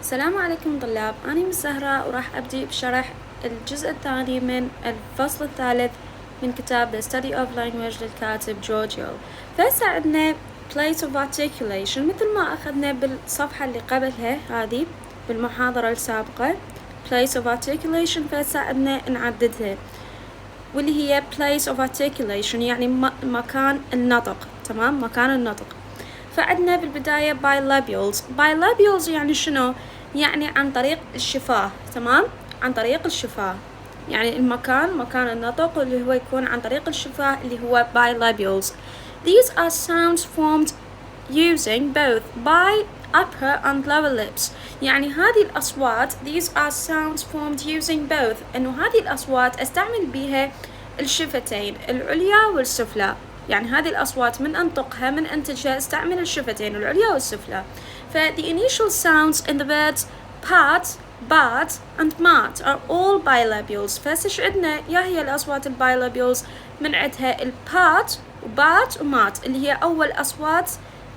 السلام عليكم طلاب، أنا مس زهرة وراح أبدي بشرح الجزء الثاني من الفصل الثالث من كتاب The Study of Language للكاتب جورج يول. فهسه عندنا place of articulation مثل ما أخذنا بالصفحة اللي قبلها هذه بالمحاضرة السابقة place of articulation. فهسه عندنا نعددها واللي هي place of articulation يعني مكان النطق، تمام، مكان النطق. فعندنا بالبداية bilabials يعني شنو؟ يعني عن طريق الشفاه، تمام، عن طريق الشفاه، يعني مكان النطق اللي هو يكون عن طريق الشفاه اللي هو bilabials. These are sounds formed using both upper and lower lips. يعني هذه الأصوات these are sounds formed using both، إنه هذه الأصوات أستعمل بها الشفتين العليا والسفلى. يعني هذه الأصوات من أنطقها من أنتجها استعمل الشفتين العليا والسفلى. ف the initial sounds in the words pat, bat and mat are all bilabials. فهسه شو عندنا؟ يا هي الأصوات البايلابيولز من عندها البات وبات ومات اللي هي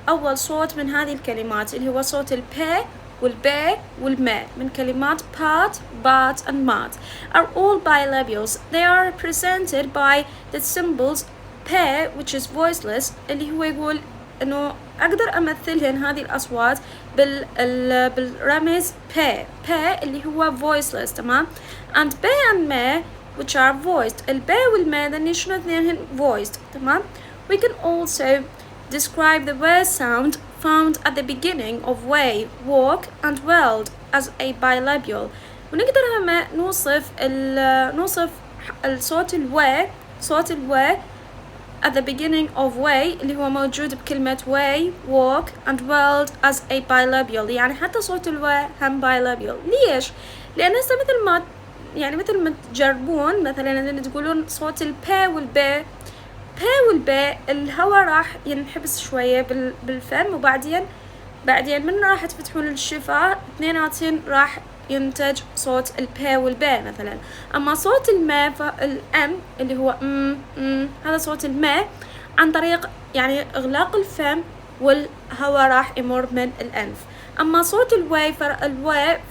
أول صوت من هذه الكلمات اللي هو صوت البي والبي والما من كلمات pat, bat and mat are all bilabials. They are represented by the symbols P which is voiceless اللي هو يقول إنه أقدر أمثلهن هذه الأصوات بالرمز P اللي هو voiceless، تمام، and B and M which are voiced. الب والما ذني شنو اثنينهن voiced، تمام. We can also describe the word sound found at the beginning of way, walk and world as a bilabial. ونقدر هم نوصف الصوت صوت الو at the beginning of way اللي هو موجود بكلمة way, walk and world as a bilabial. يعني حتى صوت الو هم bilabial. ليش؟ لأن هسه مثل ما تجربون مثلا إذا تقولون صوت البي والبي الهواء راح ينحبس شوية بالفم، وبعدين من راح تفتحون الشفاه اثنيناتهم راح ينتج صوت البي والبي مثلا. أما صوت الماء الأم اللي هو هذا صوت الماء عن طريق يعني إغلاق الفم والهواء راح يمر من الأنف. أما صوت الواي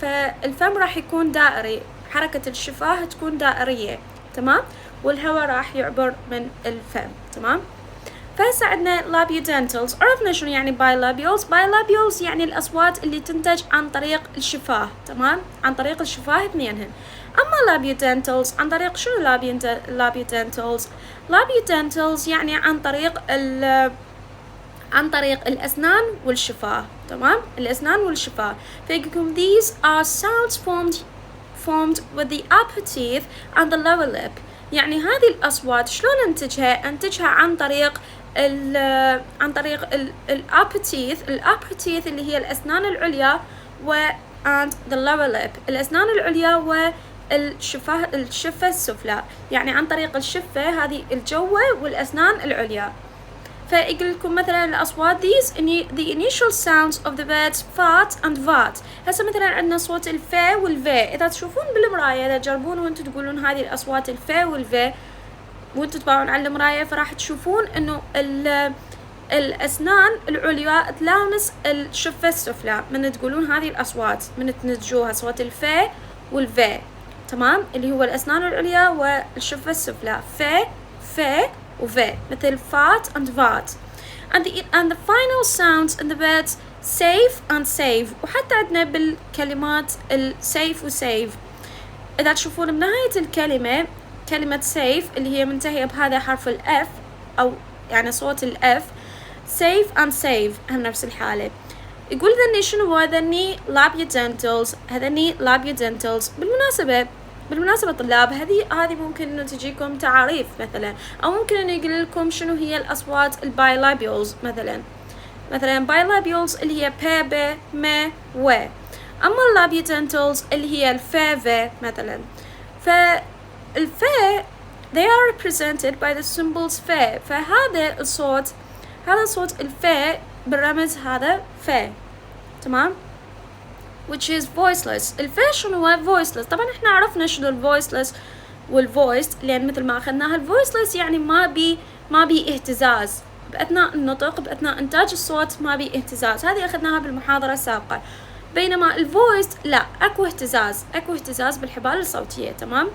فالفم راح يكون دائري، حركة الشفاه تكون دائرية، تمام، والهواء راح يعبر من الفم، تمام. فهسه عندنا labiodentals. عرفنا شنو يعني bilabials يعني الأصوات اللي تنتج عن طريق الشفاه، تمام، عن طريق الشفاه اثنينهن. أما labiodentals عن طريق شنو labiodentals يعني عن طريق الأسنان والشفاه، تمام، الأسنان والشفاه. فيقولكم these are sounds formed with the upper teeth and the lower lip. يعني هذه الأصوات شلون أنتجها عن طريق ال upper teeth اللي هي الأسنان العليا and the lower lip الأسنان العليا والشفة السفلى، يعني عن طريق الشفة هذه الجوة والأسنان العليا. فيقول لكم مثلا الأصوات the initial sounds of the words fat and vat. هسه مثلا عندنا صوت الفا والفا. إذا تشوفون بالمراية إذا تجربون وأنتم تقولون هذه الأصوات الفا والفا وأنتم تطبعون على المراية فراح تشوفون إنه الأسنان العليا تلامس الشفة السفلى من تقولون هذه الأصوات من تنتجوها صوت الفا والفا، تمام، اللي هو الأسنان العليا والشفة السفلى فا وفا مثل fat and vat. And the final sounds in the words safe and save. وحتى عندنا بالكلمات safe و save إذا تشوفون بنهاية الكلمة كلمة safe اللي هي منتهية بهذا حرف الF أو يعني صوت الF safe and save هم نفس الحالة. يقول ذني شنو هو ذني labiodentals. بالمناسبة طلاب هذه ممكن إنه تجيكم تعاريف مثلا، أو ممكن إنه يقول لكم شنو هي الأصوات البايلابيولز مثلا bilabials اللي هي ب ب م و. أما labiodentals اللي هي الفا في مثلا. فالفا they are represented by the symbols فا. فهذا الصوت صوت الفا بالرمز هذا فا، تمام، which is voiceless. الفا شنو هو voiceless؟ طبعا احنا عرفنا شنو الvoiceless والvoiced لأن مثل ما أخذناها الvoiceless يعني ما بي اهتزاز بأثناء النطق، بأثناء إنتاج الصوت ما بي اهتزاز. هذه أخذناها بالمحاضرة السابقة. بينما الفويسد لا، اكو اهتزاز بالحبال الصوتية. تمام.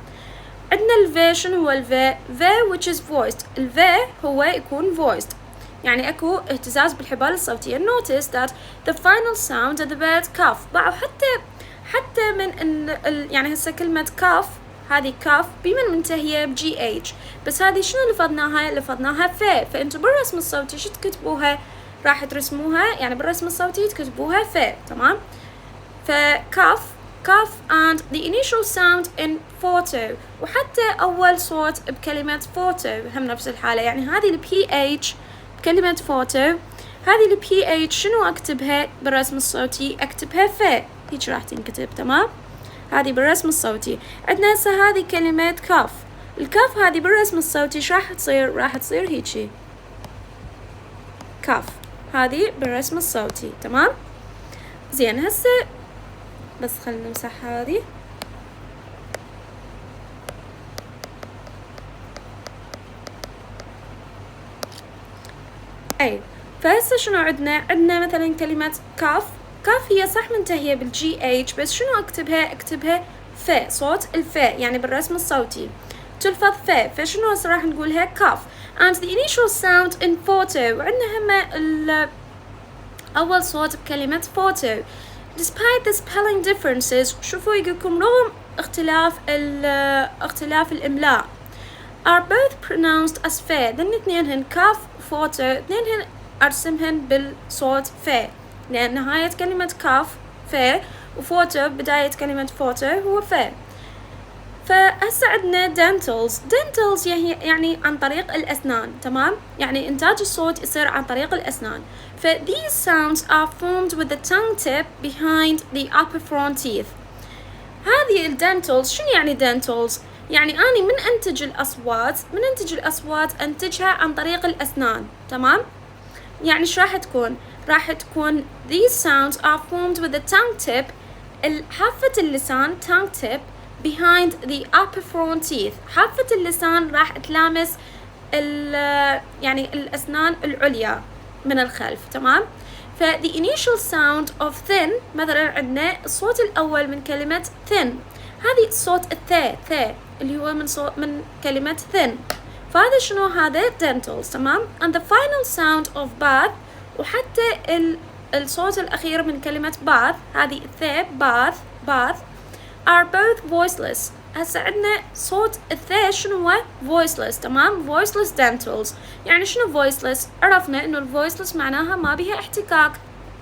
عندنا الفي. شنو هو الفي؟ في which is voiced. الفي هو يكون voiced، يعني اكو اهتزاز بالحبال الصوتية. notice that the final sound of the word كاف. باعوا حتى من يعني هسه كلمة كاف، هذه كاف بمن منتهية بجي اتش، بس هذه شنو لفظناها في. فانتوا بالرسم الصوتي شو تكتبوها؟ راح ترسموها يعني بالرسم الصوتي تكتبوها في. تمام. فكاف and the initial sound in photo، وحتى أول صوت بكلمة photo هم نفس الحالة. يعني هذه ال PH بكلمة photo، هذه ال PH شنو أكتبها بالرسم الصوتي؟ أكتبها في، هيك راح تنكتب. تمام. هذه بالرسم الصوتي. عندنا هسه هذه كلمة كاف، الكاف هذه بالرسم الصوتي شو راح تصير؟ راح تصير هيجي كاف، هذه بالرسم الصوتي. تمام. زين هسه بس خلينا نمسح هذه. اي فهسه شنو عندنا مثلا كلمة كاف هي صح منتهية بالجي اتش، بس شنو اكتبها في، صوت الفي يعني بالرسم الصوتي تلفظ في. فشنو هسه راح نقولها كاف. and the initial sound in photo، وعندنا هم اول صوت بكلمة photo. despite the spelling differences، شوفوا يقولكم رغم اختلاف الإملاء are both pronounced as في. ذن اثنينهن كاف وفوتو اثنينهن أرسمهن بالصوت في، لأن نهاية كلمة كاف في وفوتو بداية كلمة فوتو هو في. فهسه عندنا dentals يعني عن طريق الأسنان. تمام. يعني إنتاج الصوت يصير عن طريق الأسنان. ف these sounds are formed with the tongue tip behind the upper front teeth. هذه الدنتلز شنو يعني dentals؟ يعني أني من أنتج الأصوات أنتجها عن طريق الأسنان. تمام. يعني شو راح تكون these sounds are formed with the tongue tip، حافة اللسان tongue tip behind the upper front teeth. حافة اللسان راح تلامس يعني الأسنان العليا من الخلف. تمام. ف the initial sound of thin، مثلا عندنا الصوت الأول من كلمة thin، هذه صوت الث اللي هو من كلمة thin. فهذا شنو؟ هذا dentals. تمام. and the final sound of bath، وحتى الصوت الأخير من كلمة bath، هذه الث bath are both voiceless. هسه عندنا صوت الث شنو هو؟ voiceless. تمام. voiceless dentals. يعني شنو voiceless؟ عرفنا إنه voiceless معناها ما بيها احتكاك،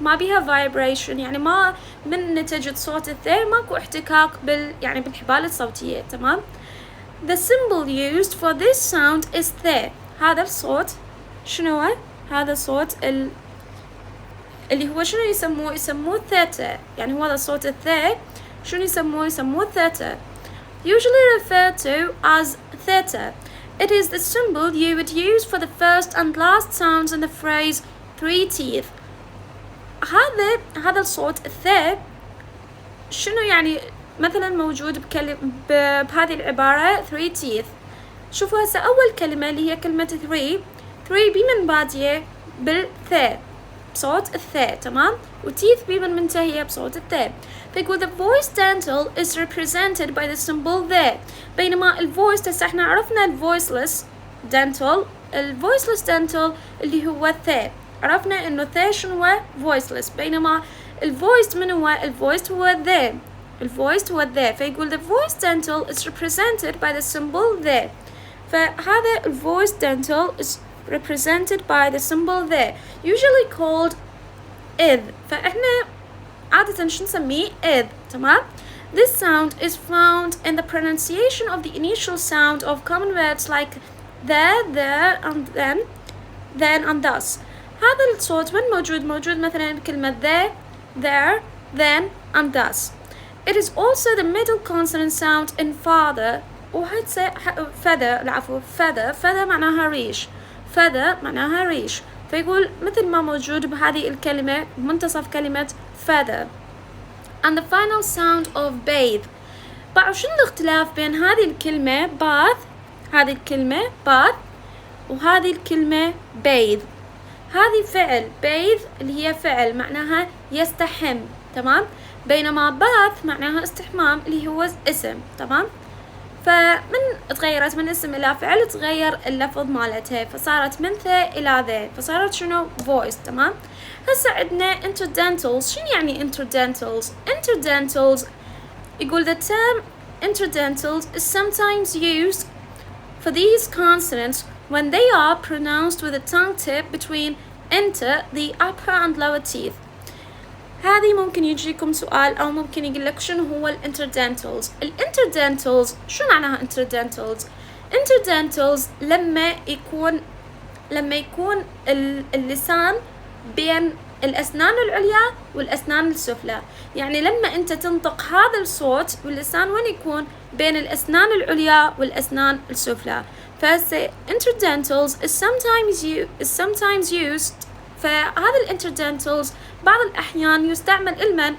ما بيها vibration، يعني ما من نتيجة صوت الث ماكو احتكاك يعني بالحبال الصوتية. تمام. the symbol used for this sound is the. هذا الصوت شنو هو؟ هذا صوت اللي هو شنو يسموه theta. يعني هو هذا صوت الث شنو يسموه theta. usually referred to as theta. It is the symbol you would use for the first and last sounds in the phrase three teeth. هذا الصوت الث شنو يعني مثلا موجود بهذه العبارة three teeth. شوفوا هسه أول كلمة اللي هي كلمة three بمن بادية بالث بصوت الث. تمام. وتيث بمن منتهية بصوت الث. فيقول the voiced dental is represented by the symbol the. بينما voiced هسه احنا عرفنا voiceless dental. voiceless dental اللي هو الث، عرفنا انه ث شنو هو؟ voiceless. بينما voiced من هو؟ voiced هو the. voiced هو the. فيقول the voiced dental is represented by the symbol the. فهذا voiced dental is represented by the symbol the, usually called إذ. فإحنا عادة شو نسميه؟ إذ. تمام. This sound is found in the pronunciation of the initial sound of common words like there and then and thus. هذا الصوت وين موجود مثلا بكلمة there then and thus. It is also the middle consonant sound in father. وهذا feather معناها ريش. feather معناها ريش. فيقول مثل ما موجود بهذه الكلمة بمنتصف كلمة feather. and the final sound of bathe. بعد شنو الاختلاف بين هذه الكلمة هذه الكلمة bath وهذه الكلمة bathe؟ هذه فعل bathe اللي هي فعل معناها يستحم. تمام. بينما باث معناها استحمام اللي هو اسم. تمام؟ فمن تغيرت من اسم إلى فعل تغير اللفظ مالتها، فصارت من ذا إلى ذا، فصارت شنو؟ voice. تمام؟ هسه عندنا interdentals. شنو يعني interdentals؟ interdentals يقول the term interdentals is sometimes used for these consonants when they are pronounced with a tongue tip between enter the upper and lower teeth. هذه ممكن يجيكم سؤال أو ممكن يقول لك شنو هو الانتردنتالز. الانتردنتالز شو معناها انتردنتالز؟ انتردنتالز لما يكون اللسان بين الأسنان العليا والأسنان السفلى. يعني لما أنت تنطق هذا الصوت واللسان وين يكون؟ بين الأسنان العليا والأسنان السفلى. فهسه interdentals is sometimes used. فهذا الانتردنتالز بعض الأحيان يستعمل المن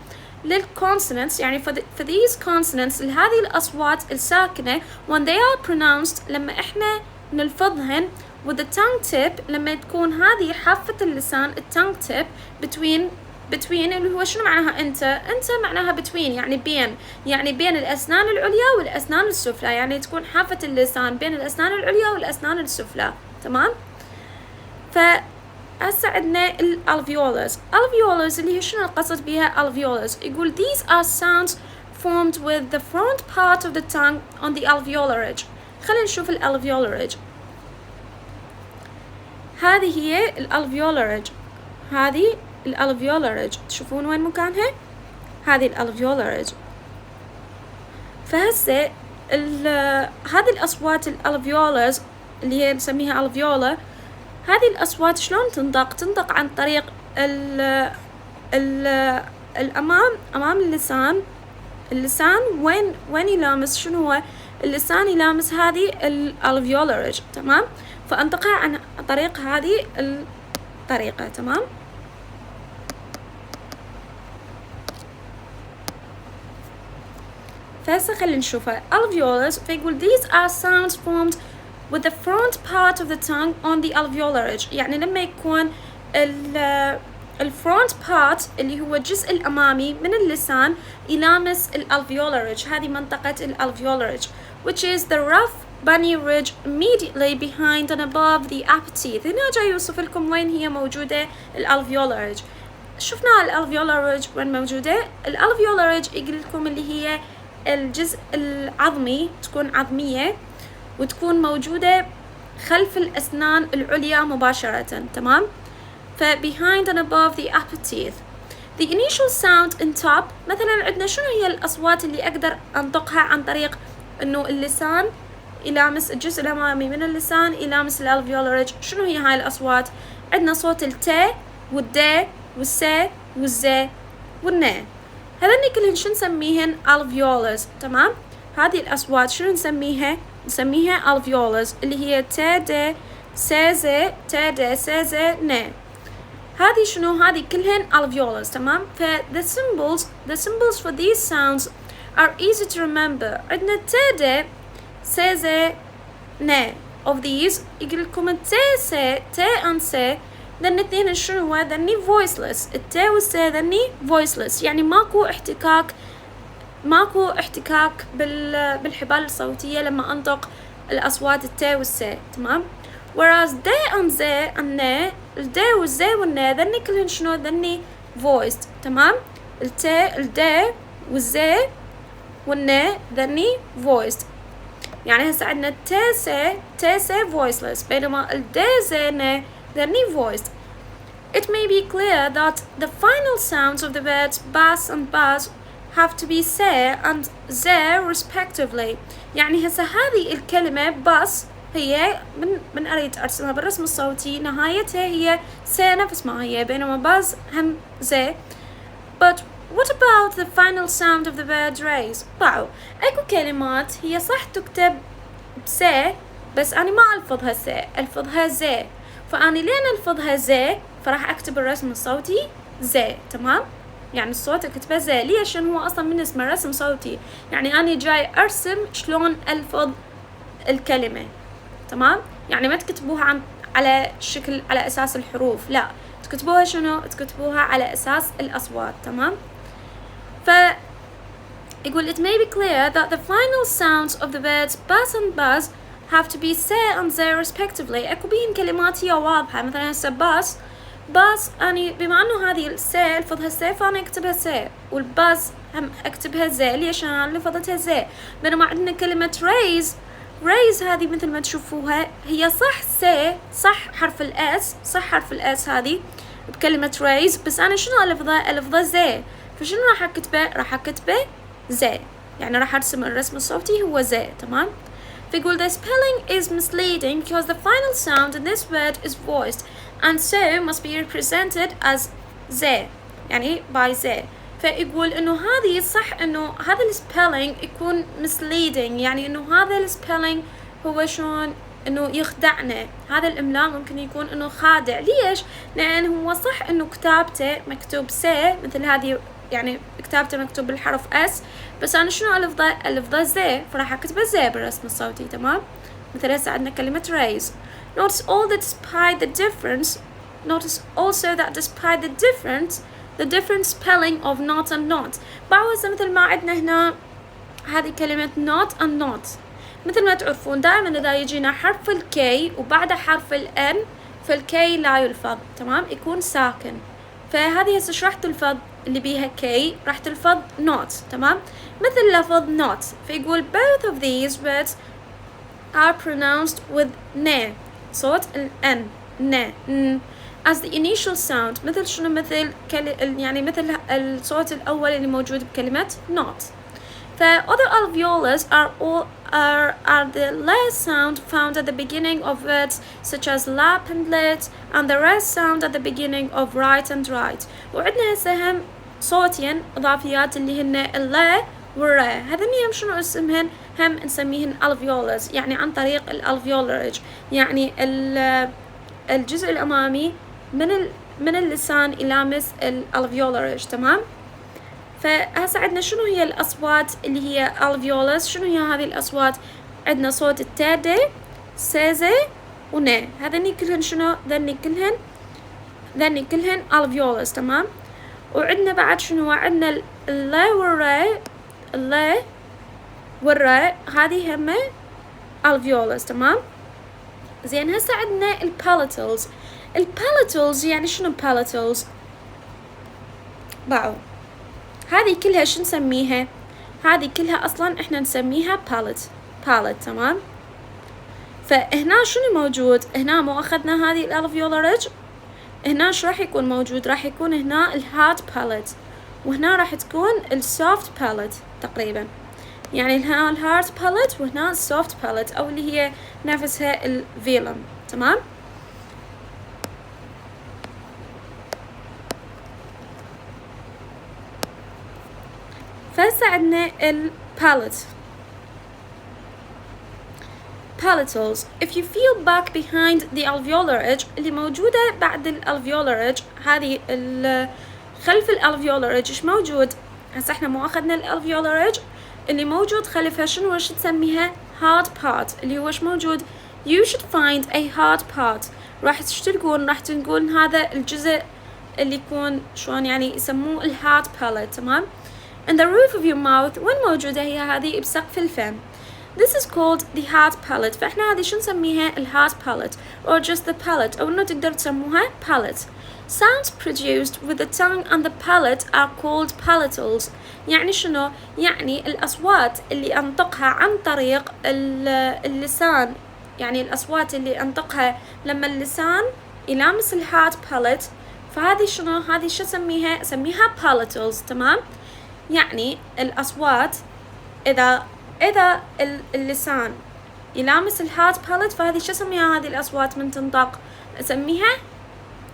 للconsonants، يعني for these consonants لهذه الأصوات الساكنة when they are pronounced لما إحنا نلفظهن with the tongue tip لما تكون هذه حافة اللسان الtongue tip between اللي هو شنو معناها أنت معناها between يعني بين الأسنان العليا والأسنان السفلى، يعني تكون حافة اللسان بين الأسنان العليا والأسنان السفلى. تمام؟ هسه عندنا alveolus اللي هي شنو القصد بها alveolus؟ يقول these are sounds formed with the front part of the tongue on the alveolar ridge. خلينا نشوف الalveolar ridge. هذه هي الalveolar ridge. هذه الalveolar ridge تشوفون وين مكانها؟ هذه الalveolar ridge. فهسه هذه الأصوات الalveolus اللي هي نسميها alveolar، هذه الأصوات شلون تنطق عن طريق أمام اللسان وين يلامس؟ شنو هو؟ اللسان يلامس هذه الالفيولار ريدج. تمام؟ فأنطقها عن طريق هذه الطريقة. تمام؟ فهسه خلينا نشوفها alveolus. فيقول these are sounds formed with the front part of the tongue on the alveolar ridge. يعني لما يكون الفرونت بارت اللي هو الجزء الأمامي من اللسان يلامس الالفيولار ridge، هذه منطقة الالفيولار ridge which is the rough bunny ridge immediately behind and above the upper teeth. هنا جاي يوصف لكم وين هي موجودة الالفيولار ridge. شفنا الالفيولار ridge وين موجودة؟ الالفيولار ridge يقول لكم اللي هي الجزء العظمي، تكون عظمية وتكون موجودة خلف الأسنان العليا مباشرة. تمام؟ ف behind and above the upper teeth. The initial sound in top. مثلا عندنا شنو هي الأصوات اللي أقدر أنطقها عن طريق إنه اللسان يلامس الجزء الأمامي من اللسان يلامس الالفيولار ريدج. شنو هي هاي الأصوات؟ عندنا صوت الت والد والس والز والن. هذني كلهن شو نسميهن؟ alveolus. تمام؟ هذه الأصوات شنو نسميها alveolus اللي هي ت د س ز ت د س ز ن. هذه شنو؟ هذه كلهن alveolus. تمام؟ ف the symbols for these sounds are easy to remember. عندنا ت د س ز ن. of these يقول لكم ت س ت and س ذن اثنين شنو هو؟ ذني voiceless. الت والس ذني voiceless، يعني ماكو احتكاك بالحبال الصوتية لما أنطق الأصوات الت والس. تمام؟ whereas د and ز and ن، الد والز والن ذني كلهن شنو؟ ذني voiced. تمام؟ الد والز والن ذني voiced. يعني هسه عندنا ت س voiceless بينما الد ز ن ذني voiced. It may be clear that the final sounds of the words bass and buzz have to be س and ز respectively. يعني هسه هذه الكلمة بس هي من أريد أرسمها بالرسم الصوتي نهايتها هي س نفس ما هي، بينما باز هم ز. But what about the final sound of the word raise؟ باو أكو كلمات هي صح تكتب بس أنا ما ألفظها س، ألفظها ز. فأنا لين ألفظها ز فراح أكتب الرسم الصوتي ز. تمام؟ يعني الصوت اكتبه ز. ليش؟ عشان هو أصلا من اسمه رسم صوتي، يعني أنا جاي أرسم شلون ألفظ الكلمة. تمام؟ يعني ما تكتبوها على شكل على أساس الحروف، لا، تكتبوها شنو؟ تكتبوها على أساس الأصوات. تمام؟ يقول it may be clear that the final sounds of the words bus and buzz have to be say and they respectively. اكو بين كلمات هي واضحة، مثلا هسه باس أني بما أنه هذه السي لفظها سي فأنا أكتبها سي، والباز هم أكتبها زي. ليش أنا لفظتها زي؟ بينما عندنا كلمة ريز هذه مثل ما تشوفوها هي صح سي، صح حرف الأس، صح حرف الأس هذه بكلمة ريز، بس أنا شنو ألفظها زي. فشنو راح أكتبه زي، يعني راح أرسم الرسم الصوتي هو زي. تمام. فيقول the spelling is misleading because the final sound in this word is voiced and so must be represented as زي، يعني by زي. فيقول إنه هذه صح إنه هذا السبيلينج يكون misleading، يعني إنه هذا السبيلينج هو شلون إنه يخدعنا، هذا الإملاء ممكن يكون إنه خادع. ليش؟ لأن هو صح إنه كتابته مكتوب سي مثل هذه، يعني كتابته مكتوب بالحرف اس، بس أنا شنو ألفظه زي، فراح أكتبه زي بالرسم الصوتي. تمام. مثل هسه عندنا كلمة raise. Notice also that despite the different spelling of not and not. بعوزة مثل ما عندنا هنا هذه كلمة not and not، مثل ما تعرفون دائما إذا يجينا حرف الكي وبعد حرف الN فالكي لا يلفظ. تمام، يكون ساكن. فهذه هسه راح تلفظ اللي بيها كي راح تلفظ not. تمام، مثل لفظ not. فيقول both of these words are pronounced with ne، صوت الN ne as the initial sound. مثل شنو؟ مثل يعني مثل الصوت الأول اللي موجود بكلمة not. other alveolars are the last sound found at the beginning of words such as lap and lit, and the rest sound at the beginning of right and right. وعندنا هسه هم صوتين إضافيات اللي هن اللا والرا، هذين هم شنو اسمهن؟ هم نسميهن alveolars، يعني عن طريق الالفيولارج، يعني الجزء الأمامي من اللسان يلامس الالفيولارج. تمام. فهسه عندنا شنو هي الأصوات اللي هي alveolars؟ شنو هي هذه الأصوات؟ عندنا صوت التادي، سيزي، وني. هذني كلهن شنو؟ ذني كلهن alveolars. تمام. وعندنا بعد شنو؟ عندنا اللا والرا هذه هم alveolars. تمام. زين هسه عندنا البالاتلز يعني شنو palatals؟ باعوا هذه كلها شو نسميها؟ هذه كلها أصلا إحنا نسميها palate. تمام. فهنا شنو موجود؟ هنا مو أخذنا هذه الالفيولارج، هنا شو راح يكون موجود؟ راح يكون هنا الهارد palate، وهنا راح تكون السوفت palate تقريبا، يعني هنا الهارد palate وهنا السوفت palate، أو اللي هي نفسها الفيلم. تمام. فهسه عندنا palatals. If you feel back behind the alveolar edge اللي موجودة بعد الالفيولار edge، هذه خلف الالفيولار edge ايش موجود؟ هسه احنا مو اخذنا الالفيولار edge، اللي موجود خلفها شنو؟ وش تسميها؟ hard part، اللي هو ايش موجود؟ you should find a hard part. راح تقول هذا الجزء اللي يكون شلون يعني يسموه الهارد palate. تمام. and the roof of your mouth، وين موجودة هي هذه؟ بسقف الفم. This is called the hard palate. فإحنا هذه شو نسميها؟ الهارد palate or just the palate، أو إنه تقدر تسموها palate. Sounds produced with the tongue and the palate are called palatals. يعني شنو؟ يعني الأصوات اللي أنطقها عن طريق اللسان، يعني الأصوات اللي أنطقها لما اللسان يلامس الهارد palate، فهذه شنو؟ هذه شو أسميها palatals. تمام. يعني الأصوات إذا اللسان يلامس الهارد palate، فهذه شو أسميها؟ هذه الأصوات من تنطق أسميها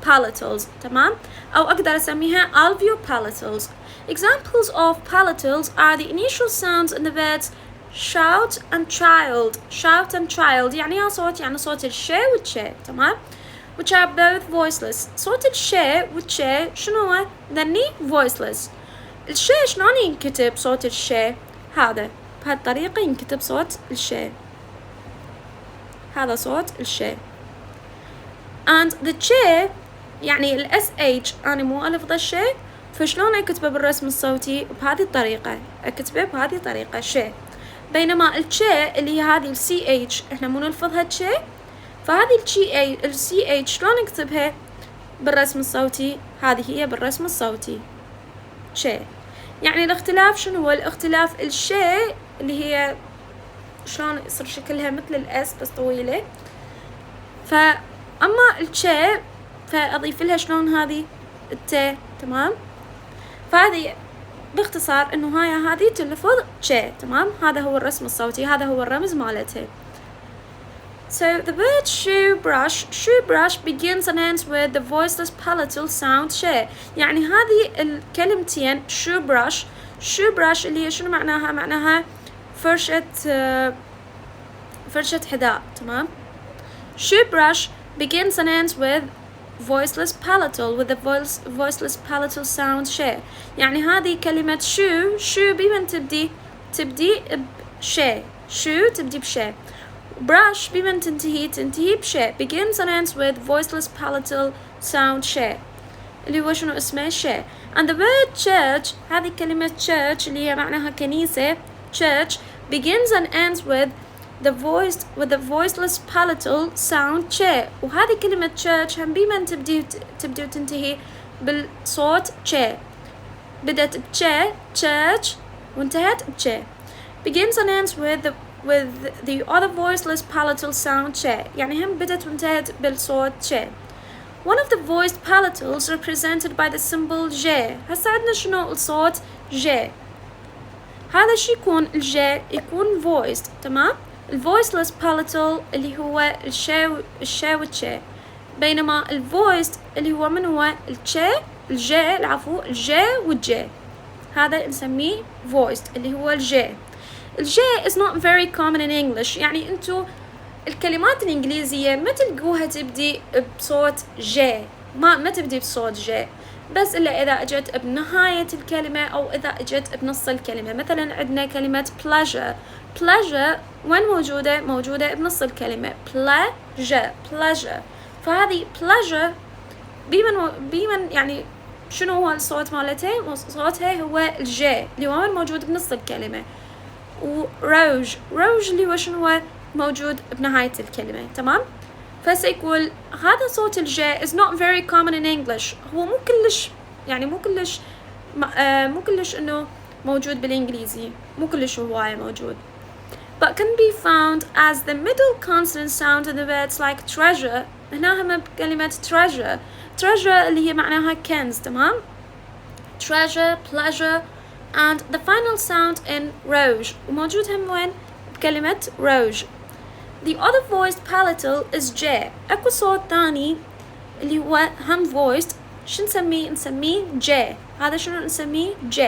palatals. تمام. أو أقدر أسميها alveopalatals. Examples of palatals are the initial sounds in the words shout and child. يعني يا صوت، يعني صوت الشي والتشي. تمام. which are both voiceless. صوت الشي والتشي شنو هو؟ ذني voiceless. الشي شلون ينكتب صوت الشي؟ هذا بهالطريقة ينكتب صوت الشي، هذا صوت الشي. and the ch يعني ال sh أنا مو ألفظ الشي، فشلون أكتبه بالرسم الصوتي؟ بهذه الطريقة، أكتبه بهذه الطريقة شي. بينما الشي اللي هي هذه السي اتش احنا مو نلفظها شي، فهذه السي اتش شلون نكتبها بالرسم الصوتي؟ هذه هي بالرسم الصوتي شي. يعني الاختلاف شنو هو؟ الاختلاف الشي اللي هي شلون يصير شكلها مثل الاس بس طويلة، فأما الشي فأضيف لها شلون هذه الت. تمام؟ فهذه باختصار انه هذه تلفظ شي. تمام؟ هذا هو الرسم الصوتي، هذا هو الرمز مالتها. So the word shoe brush begins and ends with the voiceless palatal sound شي. يعني هذه الكلمتين shoe brush اللي هي شنو معناها؟ معناها فرشة حذاء. تمام؟ shoe brush begins and ends with voiceless the voiceless palatal sound شي. يعني هذه كلمة shoe بمن تبدي بشي. shoe تبدي بشي. brush بمن تنتهي بشي. begins and ends with voiceless palatal sound شي اللي هو شنو اسمه؟ شي. and the word church هذه كلمة church اللي هي معناها كنيسة church begins and ends with the voiceless palatal sound شي. وهذه كلمة church هم بمن تبدي وتنتهي بالصوت شي. بدأت بشي church وانتهت بشي. begins and ends with the other voiceless palatal sound شي. يعني هم بدأت وانتهت بالصوت شي. one of the voiced palatals represented by the symbol J. هسا عندنا شنو الصوت J. هذا شي يكون الجي يكون voiced. تمام؟ الvoiceless palatal اللي هو الشي والشي، بينما الvoiced اللي هو من هو الجي والجي، هذا نسميه voiced اللي هو الجي. الجي is not very common in English. يعني انتو الكلمات الإنجليزية ما تلقوها تبدي بصوت جي، ما تبدي بصوت جي، بس إلا إذا أجت بنهاية الكلمة أو إذا أجت بنص الكلمة. مثلا عندنا كلمة pleasure وين موجودة بنص الكلمة pleasure. فهذه pleasure بمن يعني شنو هو الصوت مالتها؟ صوتها هو الجي اللي هو موجود بنص الكلمة. وروج اللي هو شنو هو؟ موجود بنهاية الكلمة. تمام؟ فسيقول هذا صوت الجي is not very common in English. هو مو كلش انه موجود بالانجليزي، مو كلش هواية موجود. but can be found as the middle consonant sound in the words like treasure. هنا هم بكلمة treasure اللي هي معناها كنز. تمام؟ treasure pleasure and the final sound in rouge وموجود هم وين؟ بكلمة rouge. the other voiced palatal is J. اكو صوت ثاني اللي هو هم voiced، شو نسميه J. هذا شنو نسميه J.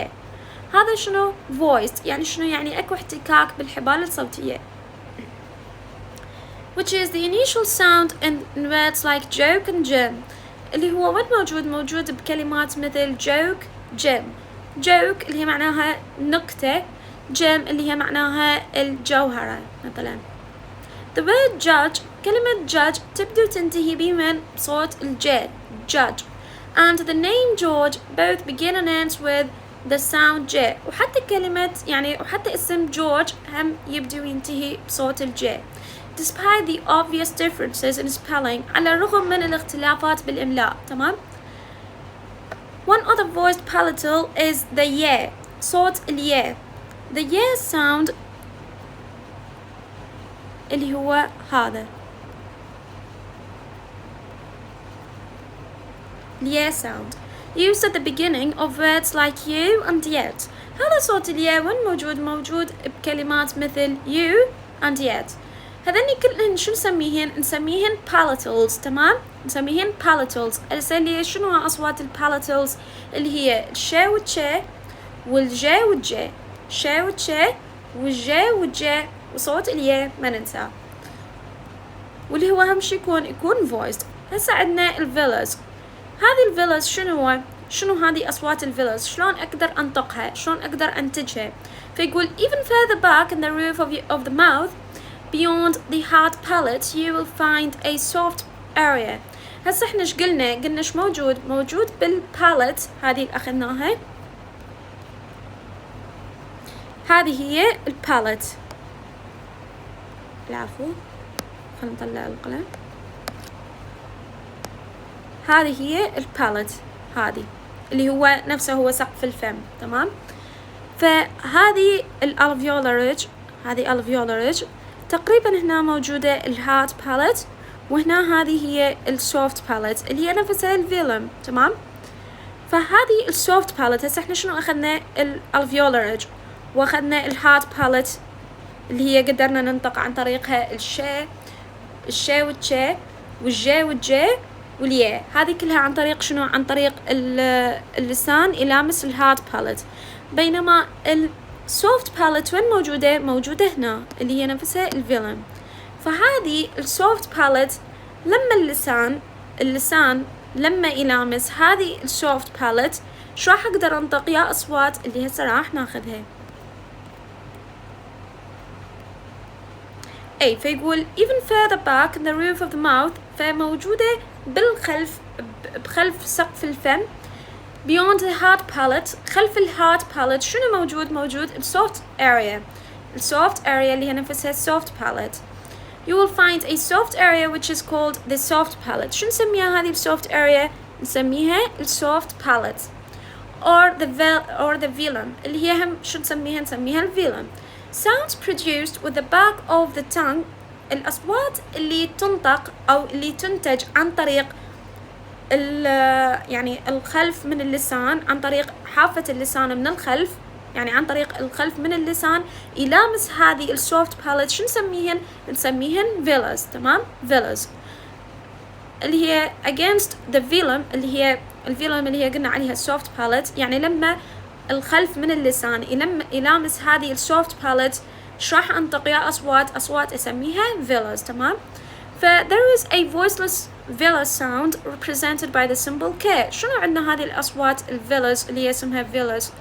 هذا شنو voiced يعني شنو؟ يعني اكو احتكاك بالحبال الصوتية. which is the initial sound in words like joke and gem. اللي هو وين موجود بكلمات مثل joke joke اللي هي معناها نكتة، gem اللي هي معناها الجوهرة مثلا. the word judge كلمة judge تبدو وتنتهي بمن؟ صوت الج judge. and the name George both begin and ends with the sound J. وحتى اسم جورج هم يبدو وينتهي بصوت الج. despite the obvious differences in spelling على الرغم من الاختلافات بالإملاء. تمام؟ one other voiced palatal is the Y. صوت الياء. the Y sound اللي هو هذا الياء sound used at the beginning of words like you and yet. هذا صوت الياء وين موجود بكلمات مثل you and yet. هذني كلهن شو نسميهن palatals. تمام؟ نسميهن palatals. اللي شنو أصوات الpalatals؟ اللي هي الشي والشي والجي والجي، شي والشي والجي والجي، وصوت الياء ما ننساه، واللي هو أهم شي يكون voiced. هسا عندنا الفيلز. هذه الفيلز شنو هذه أصوات الفيلز؟ شلون أقدر أنطقها؟ شلون أقدر أنتجها؟ فيقول even further back in the roof of the mouth beyond the hard palate you will find a soft area. هسه احنا ايش قلنا ايش موجود بالباليت هذه اللي اخذناها، هذه هي الباليت. العفو، خلينا نطلع القلم. هذه هي الباليت، هذه اللي هو نفسه هو سقف الفم، تمام. فهذه الالفيولاريج، هذه الفيولاريج تقريبا هنا موجودة الهارد باليت، وهنا هذه هي السوفت باليت اللي هي نفسها الفيلم، تمام. فهذه السوفت باليت هسه احنا شنو اخذنا؟ الالفيولاريج، واخذنا الهارد باليت اللي هي قدرنا ننطق عن طريقها الشي والتشي والجي والجي والياء، هذه كلها عن طريق شنو؟ عن طريق اللسان يلامس الهارد باليت. بينما السوفت باليت وين موجودة؟ موجودة هنا اللي هي نفسها الفيلم. فهذه السوفت باليت لما اللسان لما يلامس هذه السوفت باليت شو راح اقدر انطق يا اصوات اللي هسه راح ناخذها. اي فيقول even further back in the roof of the mouth، فموجودة بالخلف، بخلف سقف الفم، beyond the hard palate، خلف الهارد palate شنو موجود الsoft area، الsoft area اللي هي نفسها soft palate. You will find a soft area which is called the soft palate. شو نسميها هذه الsoft area؟ نسميها الsoft palate or the velum اللي هي هم شو نسميها الvelum. Sounds produced with the back of the tongue، الأصوات اللي تنطق أو اللي تنتج عن طريق يعني الخلف من اللسان، عن طريق حافة اللسان من الخلف، يعني عن طريق الخلف من اللسان يلامس هذه السوفت باليت. شو نسميهن فيلز، تمام. فيلز اللي هي against the velum، اللي هي الفيلم اللي هي قلنا عليها السوفت باليت، يعني لما الخلف من اللسان يلامس هذه السوفت باليت شو راح انطق يا اصوات اسميها فيلز، تمام. ف there is a voiceless vela sound represented by the symbol K. شنو عندنا هذه الأصوات الفيلز اللي هي اسمها فيلز؟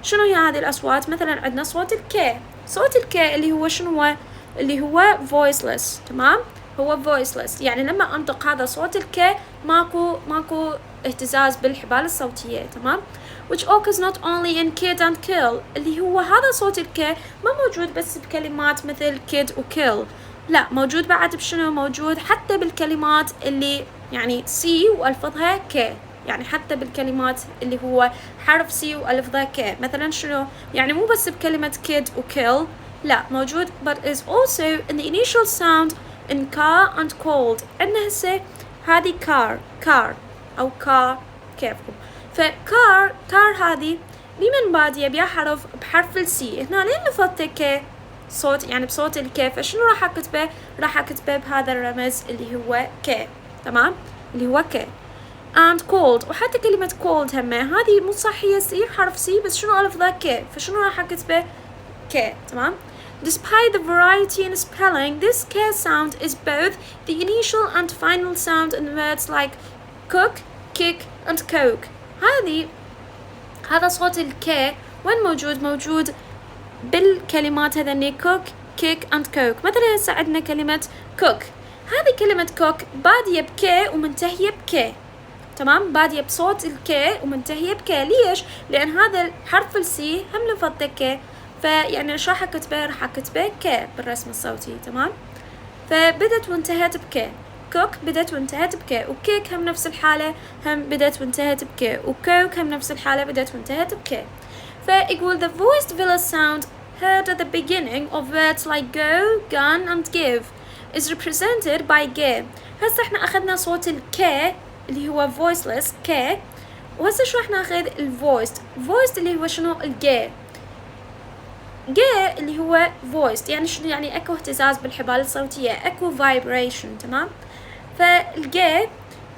شنو هي هذه الأصوات؟ مثلا عندنا صوت الكي، صوت الكي اللي هو شنو هو؟ اللي هو voiceless، تمام. هو voiceless، يعني لما أنطق هذا صوت الكي ماكو اهتزاز بالحبال الصوتية، تمام. which occurs not only in kid and kill، اللي هو هذا صوت الكي ما موجود بس بكلمات مثل kid و kill، لا، موجود بعد بشنو؟ موجود حتى بالكلمات اللي يعني سي والفظها كي، يعني حتى بالكلمات اللي هو حرف سي والفظها كي. مثلا شنو؟ يعني مو بس بكلمة kid و kill، لا، موجود but is also in the initial sound in car and cold. عندنا هسه هذه car أو car كيفكم. فكار هذه بمن بادية بيا بحرف السي، هنا لين نفضت كي صوت، يعني بصوت الكي، فشنو راح اكتبه؟ راح اكتبه بهذا الرمز اللي هو كي، تمام، اللي هو كي. and cold، وحتى كلمة cold همه هذه مو صح هي سي حرف سي، بس شنو الفظها كي، فشنو راح اكتبه؟ كي، تمام. Despite the variety in spelling, this K sound is both the initial and final sound in words like cook, kick and coke. هذا صوت الكي وين موجود بالكلمات هذني cook, kick and coke. مثلا هسه عندنا كلمة cook، هذه كلمة cook بادية بكي ومنتهية بكي، تمام، بادية بصوت الكي ومنتهية بكي. ليش؟ لأن هذا حرف السي هم لفظته كي، فيعني ايش راح اكتبه؟ راح اكتبه كي بالرسم الصوتي، تمام. فبدت وانتهت بكي، كوك بدت وانتهت بكي، وكيك هم نفس الحالة، هم بدت وانتهت بكي، وكوك هم نفس الحالة بدت وانتهت بكي. فيقول the voiced vowel sound heard at the beginning of words like go, gun and give is represented by G. هسه احنا اخذنا صوت الكي اللي هو voiceless كي، وهسه شو راح ناخذ الvoiced اللي هو شنو؟ الجي. جي اللي هو voiced يعني شنو؟ يعني اكو اهتزاز بالحبال الصوتية، اكو vibration، تمام. فالجي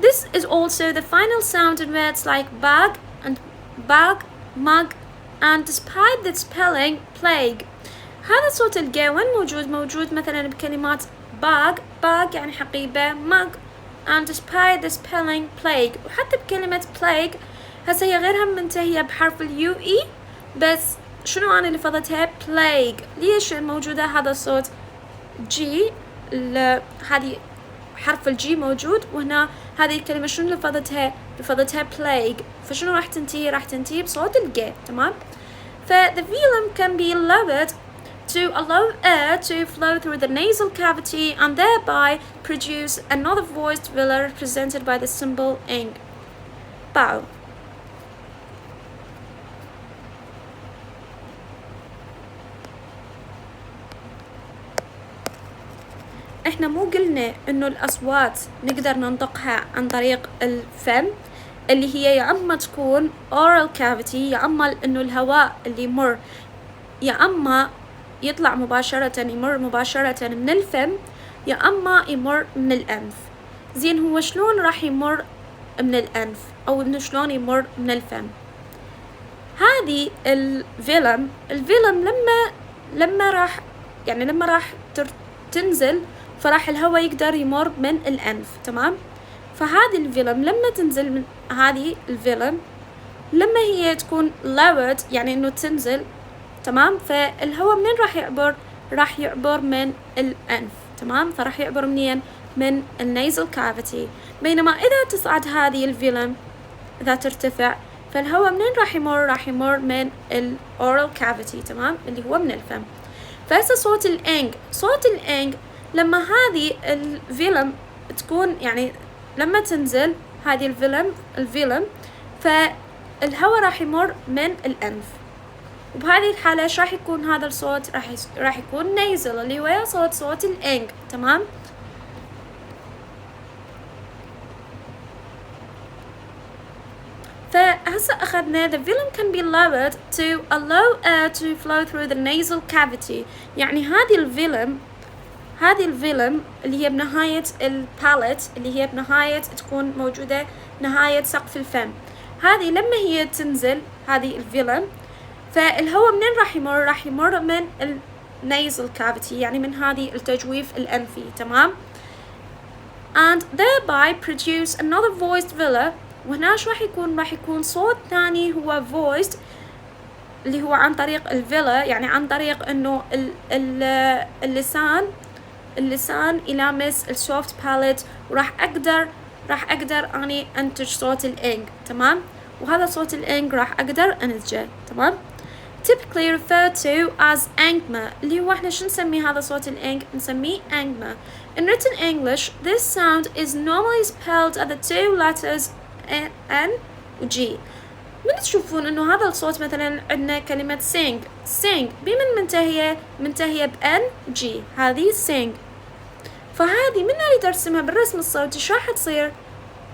this is also the final sound in words like bag, mug and despite the spelling plague. هذا صوت الجي وين موجود مثلا بكلمات bag يعني حقيبة، mug and despite the spelling plague، وحتى بكلمة plague هسه هي غيرها منتهية بحرف اليو اي، بس شنو أنا اللي فضتها؟ plague. ليش موجودة هذا الصوت جي؟ هذه حرف الجي موجود، وهنا هذه الكلمة شنو لفظتها plague، فشنو راح تنتهي بصوت الجي. تمام. ف the velum can be lowered to allow air to flow through the nasal cavity and thereby produce another voiced vela represented by the symbol ing. باو. احنا مو قلنا انه الاصوات نقدر ننطقها عن طريق الفم اللي هي يا اما تكون oral cavity، يا اما انه الهواء اللي يمر يا اما يطلع يمر مباشرة من الفم، يا اما يمر من الانف. زين هو شلون راح يمر من الانف او انه شلون يمر من الفم؟ هذه الفيلم لما راح تنزل فراح الهواء يقدر يمر من الأنف. تمام. فهذه الفيلم لما تنزل من هذه الفيلم لما هي تكون lowered يعني إنه تنزل. تمام. فالهواء منين راح يعبر من الأنف. تمام. فراح يعبر منين؟ من النيزل كافيتي. بينما إذا تصعد هذه الفيلم إذا ترتفع فالهواء منين راح يمر من الأورال كافيتي. تمام. اللي هو من الفم. فهسه صوت الإنج لما هذه الفيلم تكون يعني لما تنزل هذه الفيلم فالهواء راح يمر من الأنف، وبهذه الحالة ايش راح يكون هذا الصوت؟ راح يكون نيزل اللي هو صوت الإنج. تمام. فهسه أخذنا the venom can be lowered to allow air to flow through the nasal cavity. يعني هذه الفيلم اللي هي بنهاية البالت اللي هي بنهاية تكون موجودة نهاية سقف الفم، هذه لما هي تنزل هذه الفيلم فالهواء منين راح يمر من النيزل كافيتي يعني من هذه التجويف الأنفي. تمام. and thereby produce another voiced vela. وهنا شو راح يكون صوت ثاني هو voiced اللي هو عن طريق الفيلا، يعني عن طريق انه اللسان يلامس السوفت باليت، وراح اقدر اني انتج صوت الانج. تمام. وهذا صوت الانج راح اقدر انتجه. تمام. typically referred to as angma اللي هو احنا شو نسمي هذا صوت الانج؟ نسميه angma. in written English this sound is normally spelled as the two letters N و G. من تشوفون انه هذا الصوت مثلا عندنا كلمة sing بمن منتهية ب N G، هذه sing. فهذه من اللي ترسمها بالرسم الصوتي شو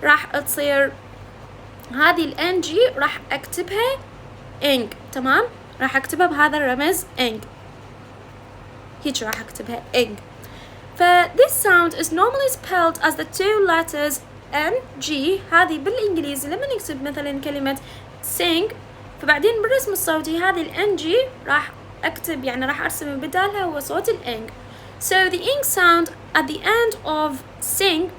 راح تصير هذه ال NG راح اكتبها ing. تمام. راح اكتبها بهذا الرمز ing، هيك راح اكتبها ing. ف this sound is normally spelled as the two letters N G. هذه بالإنجليزي لما نكتب مثلا كلمة sing فبعدين بالرسم الصوتي هذه ال N G راح أكتب يعني راح أرسم بدالها هو صوت ال ing. So the ing sound at the end of sing،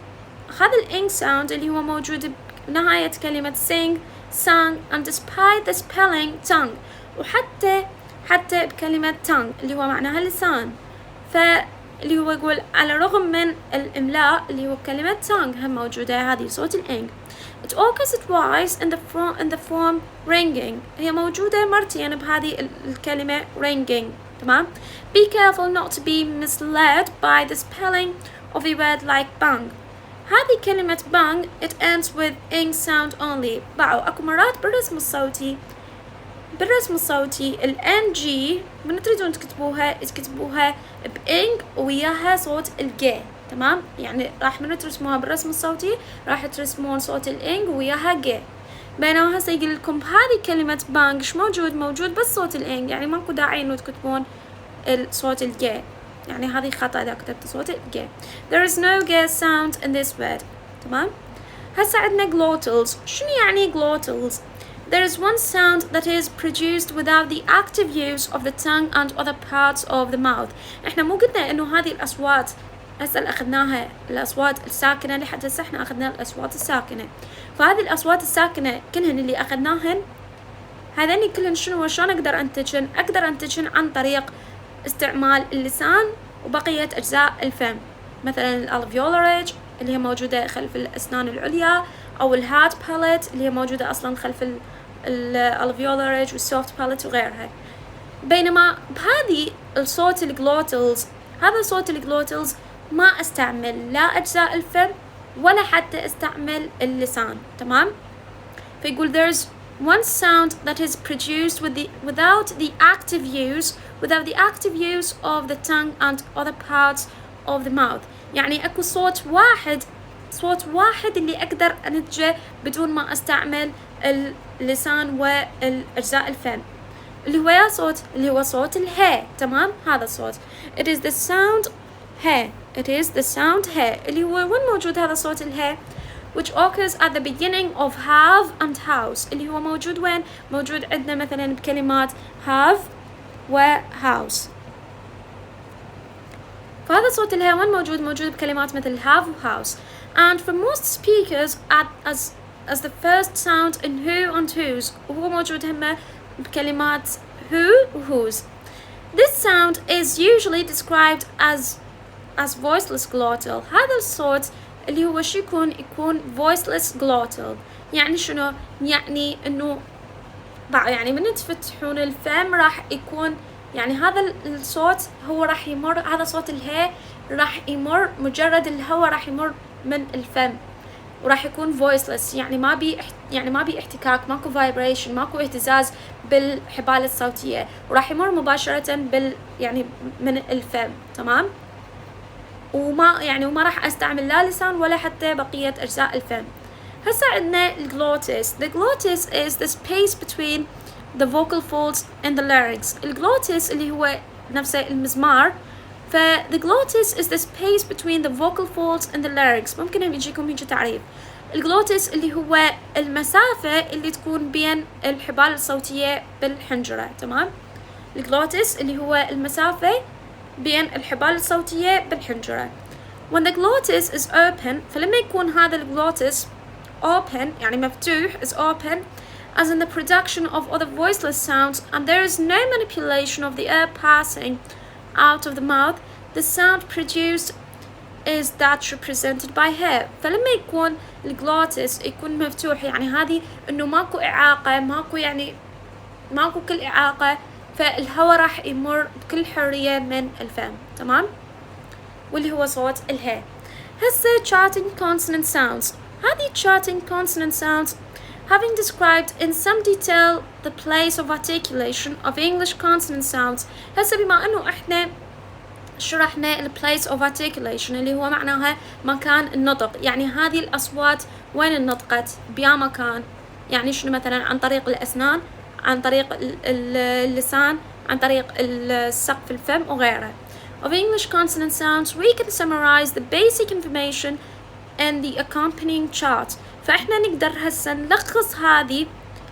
هذا ال ing sound اللي هو موجود بنهاية كلمة sing sung and despite the spelling tongue، وحتى بكلمة tongue اللي هو معناها لسان، اللي هو يقول على الرغم من الإملاء اللي هو بكلمة tongue هم موجودة هذه صوت الإنج. It occurs twice in the form ringing، هي موجودة مرتين بهذه الكلمة ringing. تمام. Be careful not to be misled by the spelling of a word like bang. هذه كلمة bang it ends with ing sound only. أكو مرات بالرسم الصوتي ال NG من تريدون تكتبوها بإنج وياها صوت الجي. تمام. يعني راح من ترسموها بالرسم الصوتي راح ترسمون صوت الإنج وياها جي. بينما هسه يقول لكم هذه كلمة بانج موجود بس صوت الإنج، يعني ماكو داعي إنه تكتبون صوت الجي، يعني هذه خطأ إذا كتبت صوت الجي. There is no G sound in this word. تمام. هسه عندنا glottals. شنو يعني glottals؟ There is one sound that is produced without the active use of the tongue and other parts of the mouth. احنا مو قلنا انه هذه الاصوات هسه اللي اخذناها الاصوات الساكنه، لحد هسه احنا اخذنا الاصوات الساكنه، فهذه الاصوات الساكنه كلهن اللي اخذناهن هذين كلهن شلون اقدر انتجهن عن طريق استعمال اللسان وبقيه اجزاء الفم، مثلا الالفيولار ريدج اللي هي موجودة خلف الأسنان العليا، أو الهارد باليت اللي هي موجودة أصلا خلف الالفيولار ريدج والسوفت باليت وغيرها. بينما بهذه الصوت الجلوتلز، هذا صوت الجلوتلز ما استعمل لا أجزاء الفم ولا حتى استعمل اللسان. تمام؟ فيقول there's one sound that is produced without the active use of the tongue and other parts of the mouth. يعني اكو صوت واحد اللي اقدر انتجه بدون ما استعمل اللسان والاجزاء الفم، اللي هو يا صوت اللي هو صوت الهي. تمام؟ هذا الصوت it is the sound هي اللي هو وين موجود هذا صوت الهي which occurs at the beginning of have and house، اللي هو موجود وين؟ موجود عندنا مثلا بكلمات have و house. فهذا صوت الهي وين موجود؟ موجود بكلمات مثل have و house. And for most speakers as the first sound in who and whose، وهو موجود هم بكلمات who و whose. This sound is usually described as voiceless glottal. هذا الصوت اللي هو شو يكون voiceless glottal. يعني شنو؟ يعني انه يعني من تفتحون الفم راح يكون يعني هذا الصوت هو راح يمر، هذا صوت الهي راح يمر، مجرد الهواء راح يمر من الفم وراح يكون voiceless، يعني ما بي احتكاك، ماكو vibration، ماكو اهتزاز بالحبال الصوتية، وراح يمر مباشرة يعني من الفم. تمام؟ وما راح استعمل لا لسان ولا حتى بقية اجزاء الفم. هسه عندنا الجلوتس. The glottis is the space between the vocal folds and the larynx. الجلوتس اللي هو نفسه المزمار. the glottis is the space between the vocal folds and the larynx. ممكن يجيكم هيجي تعريف. الجلوتس اللي هو المسافة اللي تكون بين الحبال الصوتية بالحنجرة. تمام؟ الجلوتس اللي هو المسافة بين الحبال الصوتية بالحنجرة. When the glottis is open، فلما يكون هذا الجلوتس open يعني مفتوح is open as in the production of other voiceless sounds and there is no manipulation of the air passing out of the mouth, the sound produced is that represented by hair. فلما يكون الجلوتس يكون مفتوح يعني هذه انه ماكو اعاقة، ماكو كل اعاقة، فالهواء راح يمر بكل حرية من الفم. تمام؟ واللي هو صوت الهي. هسه charting consonant sounds. هذه charting consonant sounds having described in some detail the place of articulation of English consonant sounds. هسه بما انه احنا شرحنا ال place of articulation اللي هو معناها مكان النطق، يعني هذه الأصوات وين النطقت بيا مكان، يعني شنو مثلا عن طريق الأسنان، عن طريق اللسان، عن طريق سقف الفم وغيره. Of English consonant sounds we can summarize the basic information and the accompanying chart. فإحنا نقدر هسه نلخص هذه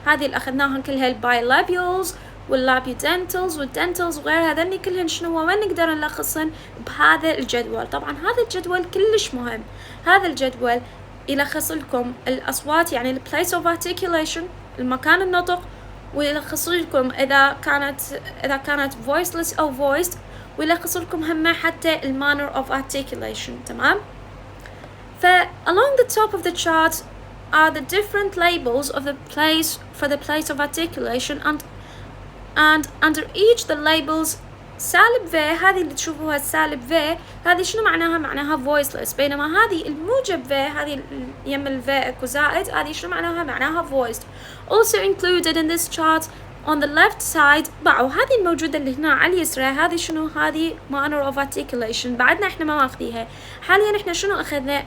اللي أخذناها كلها البايلابيولز واللابيودنتلز والدنتلز وغيرها، هذني كلهن شنو وين نقدر نلخصهن بهذا الجدول. طبعا هذا الجدول كلش مهم. هذا الجدول يلخص لكم الأصوات يعني ال place of articulation المكان النطق، ويلخص لكم إذا كانت voiceless أو voiced، ويلخص لكم هم حتى ال manner of articulation. تمام؟ along the top of the chart are the different labels of the place of articulation and under each the labels سالب V. هذه اللي تشوفوها السالب V هذه شنو معناها voiceless، بينما هذه الموجب V هذه يم ال V اكو زائد هذه شنو معناها voiced. Also included in this chart on the left side وهذه الموجودة اللي هنا على اليسرى هذه شنو؟ هذه manner of articulation بعدنا احنا ما ماخذيها حاليا. احنا شنو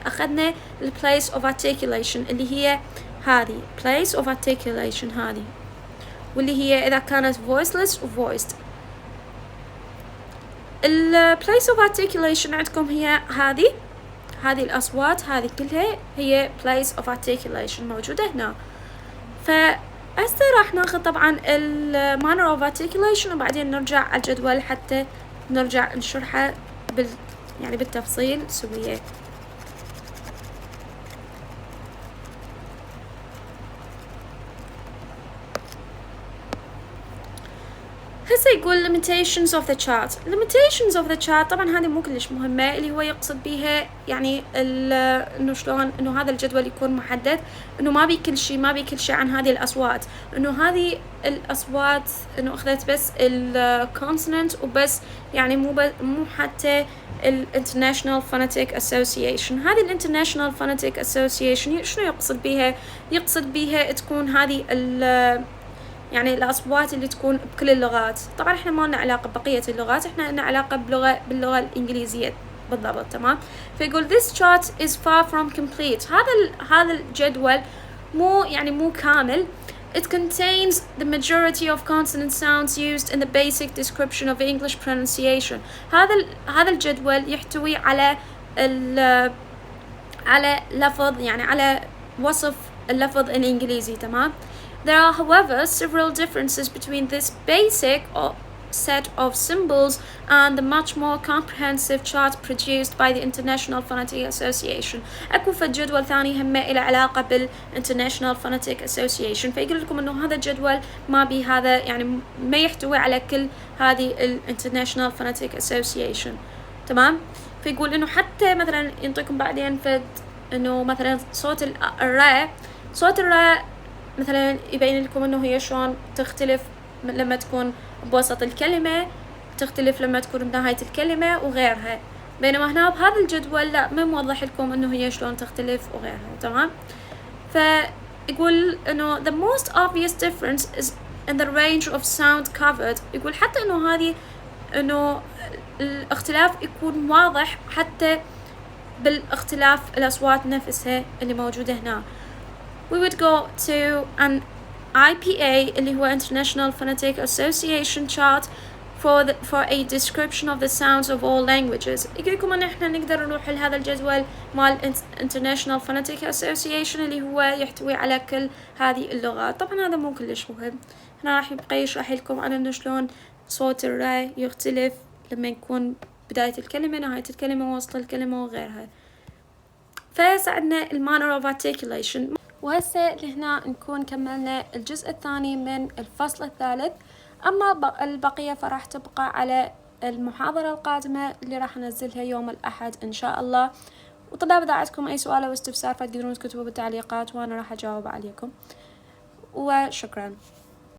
أخذنا ال place of articulation اللي هي هذه place of articulation هذه، واللي هي إذا كانت voiceless و voiced. ال place of articulation عندكم هي هذه الأصوات هذه كلها هي place of articulation موجودة هنا. هسه راح ناخذ طبعا ال manner of articulation وبعدين نرجع على الجدول حتى نرجع نشرحه يعني بالتفصيل سوية. هسه هسه يقول limitations of the chart. limitations of the chart طبعا هذه مو كلش مهمة، اللي هو يقصد بيها يعني انه شلون انه هذا الجدول يكون محدد، انه ما بي كل شيء، ما بي كل شيء عن هذه الاصوات، انه هذه الاصوات انه اخذت بس الكونسونانت وبس، يعني مو حتى الانترناشنال فونيتيك اسوسيشن. هذه الانترناشنال فونيتيك اسوسيشن شنو يقصد بيها؟ يقصد بيها تكون هذه يعني الأصوات اللي تكون بكل اللغات. طبعا احنا ما لنا علاقة ببقية اللغات، احنا لنا علاقة باللغة الإنجليزية بالضبط. تمام. فيقول this chart is far from complete. هذا الجدول مو كامل. It contains the majority of consonant sounds used in the basic description of English pronunciation. هذا الجدول يحتوي على لفظ، يعني على وصف اللفظ الإنجليزي. تمام. There are, however, several differences between this basic set of symbols and the much more comprehensive chart produced by the International Phonetic Association. أكو في جدول ثاني هم إلى علاقة بالInternational Phonetic Association. فيقول لكم إنه هذا الجدول ما بي هذا، يعني ما يحتوي على كل هذه International Phonetic Association. تمام. فيقول إنه حتى مثلا ينطيكم بعدين إنه مثلا صوت الراء مثلا يبين لكم انه هي شلون تختلف لما تكون بوسط الكلمة، تختلف لما تكون بنهاية الكلمة وغيرها، بينما هنا بهذا الجدول لا، ما موضح لكم انه هي شلون تختلف وغيرها. تمام. فيقول انه the most obvious difference is in the range of sound covered. يقول حتى انه الاختلاف يكون واضح حتى بالاختلاف الأصوات نفسها اللي موجودة هنا. We would go to an IPA اللي هو International Phonetic Association chart for a description of the sounds of all languages. يقولكم ان احنا نقدر نروح لهذا الجدول مال International Phonetic Association اللي هو يحتوي على كل هذه اللغات. طبعا هذا مو كلش مهم، هنا راح يبقى يشرح لكم عن انه شلون صوت الراء يختلف لما يكون بداية الكلمة، نهاية الكلمة، وسط الكلمة وغيرها. فساعدنا manner of articulation. وهسه لهنا نكون كملنا الجزء الثاني من الفصل الثالث. أما البقية فراح تبقى على المحاضرة القادمة اللي راح أنزلها يوم الأحد إن شاء الله. وطلاب إذا عندكم أي سؤال أو استفسار فتقدرون تكتبوا بالتعليقات وأنا راح أجاوب عليكم. وشكرا.